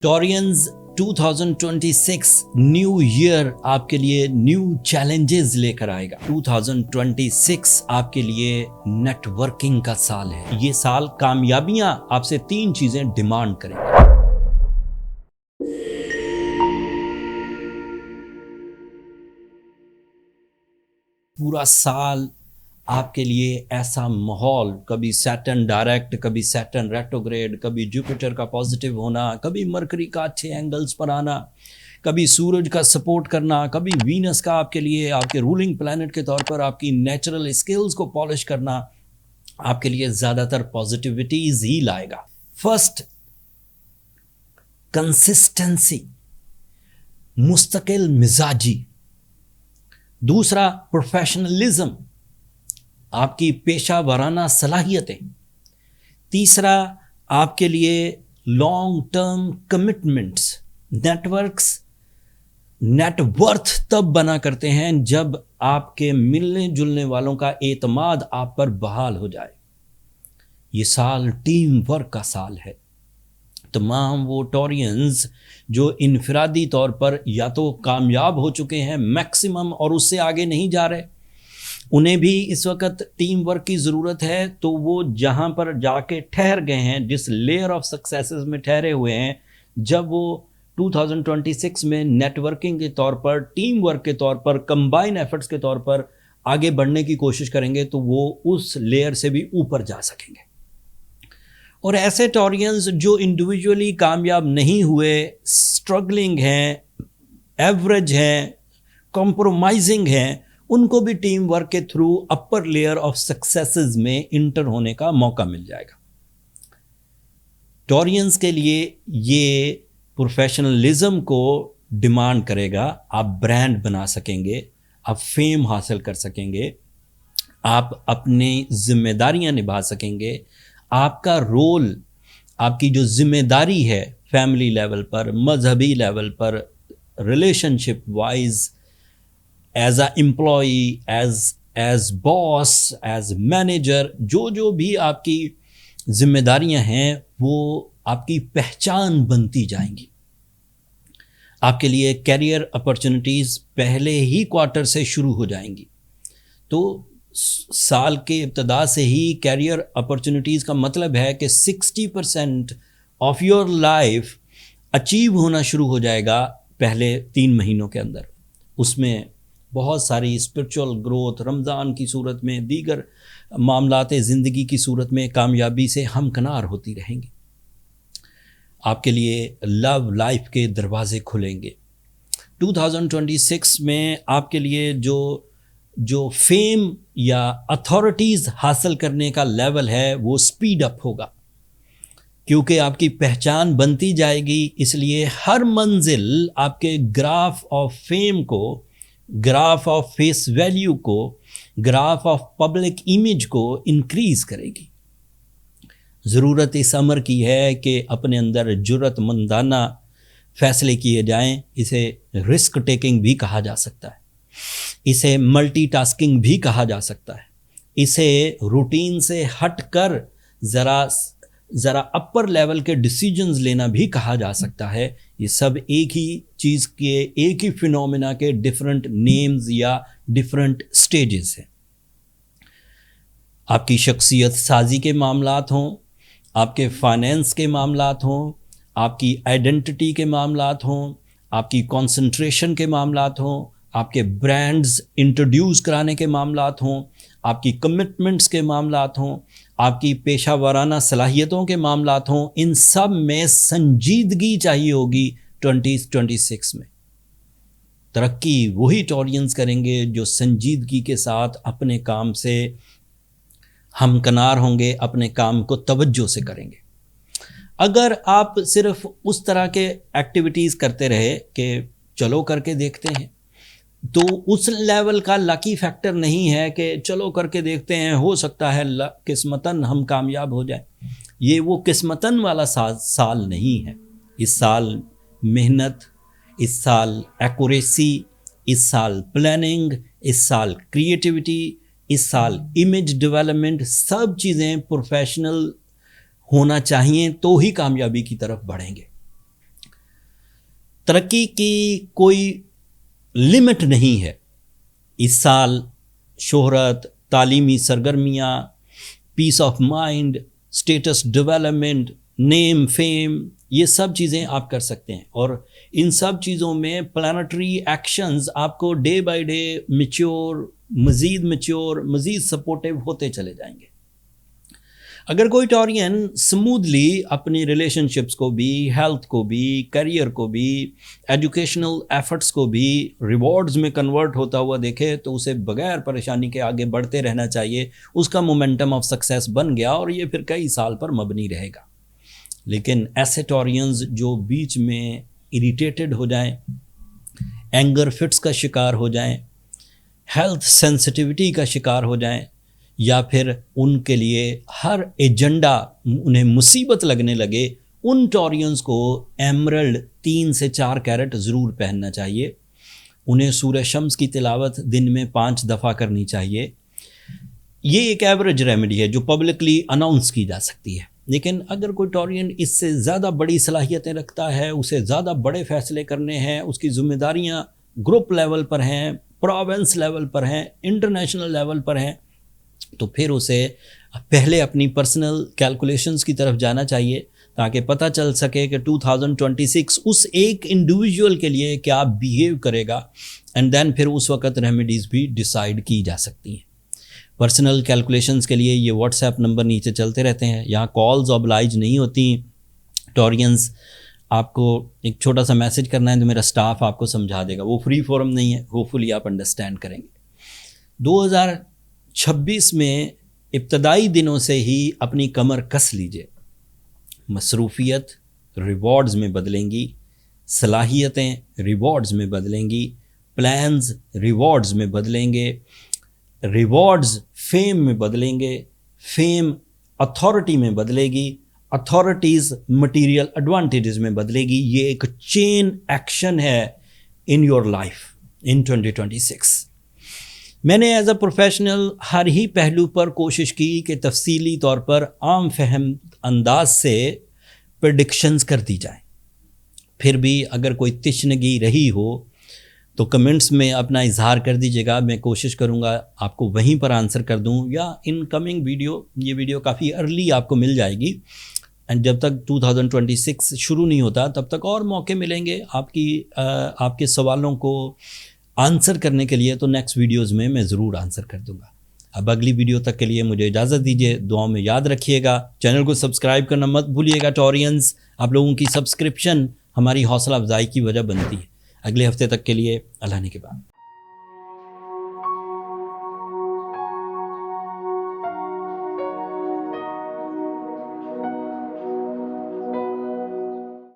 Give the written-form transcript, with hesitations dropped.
Taureans 2026 new year आपके लिए new challenges लेकर आएगा। 2026 आपके लिए नेटवर्किंग का साल है। ये साल कामयाबियां आपसे 3 चीजें डिमांड करेंगे। पूरा साल आपके लिए ऐसा माहौल, कभी सैटर्न डायरेक्ट, कभी सैटर्न रेट्रोग्रेड, कभी जुपिटर का पॉजिटिव होना, कभी मरकरी का अच्छे एंगल्स पर आना, कभी सूरज का सपोर्ट करना, कभी वीनस का आपके लिए आपके रूलिंग प्लैनेट के तौर पर आपकी नेचुरल स्किल्स को पॉलिश करना आपके लिए ज़्यादातर पॉजिटिविटीज ही लाएगा। फर्स्ट, कंसिस्टेंसी, मुस्तकिल मिजाजी। दूसरा, प्रोफेशनलिज्म, आपकी पेशा वाराना सलाहियतें। तीसरा, आपके लिए लॉन्ग टर्म कमिटमेंट्स। नेटवर्थ तब बना करते हैं जब आपके मिलने जुलने वालों का एतमाद आप पर बहाल हो जाए। ये साल टीम वर्क का साल है। तमाम वो टॉरियंस जो इनफरादी तौर पर या तो कामयाब हो चुके हैं मैक्सिमम और उससे आगे नहीं जा रहे, उन्हें भी इस वक्त टीम वर्क की ज़रूरत है। तो वो जहाँ पर जाके ठहर गए हैं, जिस लेयर ऑफ सक्सेसेस में ठहरे हुए हैं, जब वो 2026 में नेटवर्किंग के तौर पर, टीम वर्क के तौर पर, कंबाइन एफर्ट्स के तौर पर आगे बढ़ने की कोशिश करेंगे तो वो उस लेयर से भी ऊपर जा सकेंगे। और ऐसे टॉरियंस जो इंडिविजुअली कामयाब नहीं हुए, स्ट्रगलिंग हैं, एवरेज हैं, कॉम्प्रोमाइजिंग हैं, उनको भी टीम वर्क के through upper layer of successes में इंटर होने का मौका मिल जाएगा। टॉरियंस के लिए ये प्रोफेशनलिज्म को डिमांड करेगा। आप ब्रांड बना सकेंगे, आप फेम हासिल कर सकेंगे, आप अपनी जिम्मेदारियां निभा सकेंगे। आपका रोल, आपकी जो जिम्मेदारी है फैमिली लेवल पर, मजहबी लेवल पर, relationship wise, as a employee, as boss, as manager, जो भी आपकी जिम्मेदारियां हैं वो आपकी पहचान बनती जाएंगी। आपके लिए कैरियर अपॉर्चुनिटीज़ पहले ही क्वार्टर से शुरू हो जाएंगी। तो साल के इब्तदा से ही कैरियर अपॉर्चुनिटीज़ का मतलब है कि 60% ऑफ योर लाइफ अचीव होना शुरू हो जाएगा पहले 3 महीनों के अंदर। उसमें बहुत सारी स्पिरिचुअल ग्रोथ, रमज़ान की सूरत में, दीगर मामलात ज़िंदगी की सूरत में कामयाबी से हमकनार होती रहेंगी। आपके लिए लव लाइफ के दरवाज़े खुलेंगे। 2026 में आपके लिए जो फेम या अथॉरिटीज़ हासिल करने का लेवल है वो स्पीड अप होगा, क्योंकि आपकी पहचान बनती जाएगी। इसलिए हर मंजिल आपके ग्राफ ऑफ फेम को, ग्राफ ऑफ फेस वैल्यू को, ग्राफ ऑफ पब्लिक इमेज को इंक्रीज़ करेगी। ज़रूरत इस अमर की है कि अपने अंदर जुर्रतमंदाना फ़ैसले किए जाएं। इसे रिस्क टेकिंग भी कहा जा सकता है, इसे मल्टीटास्किंग भी कहा जा सकता है, इसे रूटीन से हटकर ज़रा अपर लेवल के डिसीजंस लेना भी कहा जा सकता है। ये सब एक ही चीज़ के, एक ही फिनोमेना के डिफरेंट नेम्स या डिफरेंट स्टेजेस हैं। आपकी शख्सियत साजी के मामलात हों, आपके फाइनेंस के मामलात हों, आपकी आइडेंटिटी के मामलात हों, आपकी कंसंट्रेशन के मामलात हों, आपके ब्रांड्स इंट्रोड्यूस कराने के मामलात हों, आपकी कमिटमेंट्स के मामलात हों, आपकी पेशा वाराना सलाहियतों के मामलात हों, इन सब में संजीदगी चाहिए होगी 2026 में। तरक्की वही टॉरियंस करेंगे जो संजीदगी के साथ अपने काम से हमकनार होंगे, अपने काम को तवज्जो से करेंगे। अगर आप सिर्फ उस तरह के एक्टिविटीज़ करते रहे कि चलो करके देखते हैं, तो उस लेवल का लकी फैक्टर नहीं है कि चलो करके देखते हैं, हो सकता है किस्मतन हम कामयाब हो जाए। ये वो किस्मतन वाला साल नहीं है। इस साल मेहनत, इस साल एक्यूरेसी, इस साल प्लानिंग, इस साल क्रिएटिविटी, इस साल इमेज डेवलपमेंट, सब चीज़ें प्रोफेशनल होना चाहिए तो ही कामयाबी की तरफ बढ़ेंगे। ترقی کی کوئی لمٹ نہیں ہے. اس سال شہرت، تعلیمی سرگرمیاں، peace of mind, status development, name, fame, یہ سب چیزیں آپ کر سکتے ہیں. اور ان سب چیزوں میں پلانٹری ایکشنز آپ کو ڈے بائی ڈے مزید سپورٹیو ہوتے چلے جائیں گے. اگر کوئی ٹورین سموتھلی اپنی ریلیشن شپس کو بھی، ہیلتھ کو بھی، کیریئر کو بھی، ایجوکیشنل ایفرٹس کو بھی ریوارڈز میں کنورٹ ہوتا ہوا دیکھے تو اسے بغیر پریشانی کے آگے بڑھتے رہنا چاہیے. اس کا مومنٹم آف سکسیس بن گیا اور یہ پھر کئی سال پر مبنی رہے گا. لیکن ایسے ٹورینز جو بیچ میں اریٹیٹڈ ہو جائیں، اینگر فٹس کا شکار ہو جائیں، ہیلتھ سینسٹیوٹی کا شکار ہو جائیں، یا پھر ان کے لیے ہر ایجنڈا انہیں مصیبت لگنے لگے، ان ٹورینز کو ایمرلڈ 3 سے 4 کیرٹ ضرور پہننا چاہیے. انہیں سورہ شمس کی تلاوت دن میں 5 دفعہ کرنی چاہیے. یہ ایک ایوریج ریمیڈی ہے جو پبلکلی اناؤنس کی جا سکتی ہے. لیکن اگر کوئی ٹورین اس سے زیادہ بڑی صلاحیتیں رکھتا ہے، اسے زیادہ بڑے فیصلے کرنے ہیں، اس کی ذمہ داریاں گروپ لیول پر ہیں، پروونس لیول پر ہیں، انٹرنیشنل لیول پر ہیں، تو پھر اسے پہلے اپنی پرسنل کیلکولیشنز کی طرف جانا چاہیے تاکہ پتہ چل سکے کہ 2026 اس ایک انڈیویجول کے لیے کیا بیہیو کرے گا، اینڈ دین پھر اس وقت ریمیڈیز بھی ڈیسائیڈ کی جا سکتی ہیں. پرسنل کیلکولیشنز کے لیے یہ واٹس ایپ نمبر نیچے چلتے رہتے ہیں. یہاں کالز اوبلائج نہیں ہوتی. ٹورینز آپ کو ایک چھوٹا سا میسج کرنا ہے تو میرا سٹاف آپ کو سمجھا دے گا. وہ فری فورم نہیں ہے، ہوپ فلی آپ انڈرسٹینڈ کریں گے. 2026 میں ابتدائی دنوں سے ہی اپنی کمر کس لیجئے. مصروفیت ریوارڈز میں بدلیں گی، صلاحیتیں ریوارڈز میں بدلیں گی، پلانز ریوارڈز میں بدلیں گے، ریوارڈز فیم میں بدلیں گے، فیم اتھارٹی میں بدلے گی، اتھارٹیز مٹیریل ایڈوانٹیجز میں بدلے گی. یہ ایک چین ایکشن ہے ان یور لائف ان 2026. میں نے ایز اے پروفیشنل ہر ہی پہلو پر کوشش کی کہ تفصیلی طور پر عام فہم انداز سے پریڈکشنز کر دی جائیں. پھر بھی اگر کوئی تشنگی رہی ہو تو کمنٹس میں اپنا اظہار کر دیجیے گا. میں کوشش کروں گا آپ کو وہیں پر آنسر کر دوں، یا ان کمنگ ویڈیو، یہ ویڈیو کافی ارلی آپ کو مل جائے گی. اینڈ جب تک 2026 شروع نہیں ہوتا تب تک اور موقع ملیں گے آپ کے سوالوں کو آنسر کرنے کے لیے. تو نیکسٹ ویڈیوز میں ضرور آنسر کر دوں گا. اب اگلی ویڈیو تک کے لیے مجھے اجازت دیجیے. دعاؤں میں یاد رکھیے گا. چینل کو سبسکرائب کرنا مت بھولیے گا. ٹورینز، آپ لوگوں کی سبسکرپشن ہماری حوصلہ افزائی کی وجہ بنتی ہے. اگلے ہفتے تک کے لیے اللہ نے کے بعد.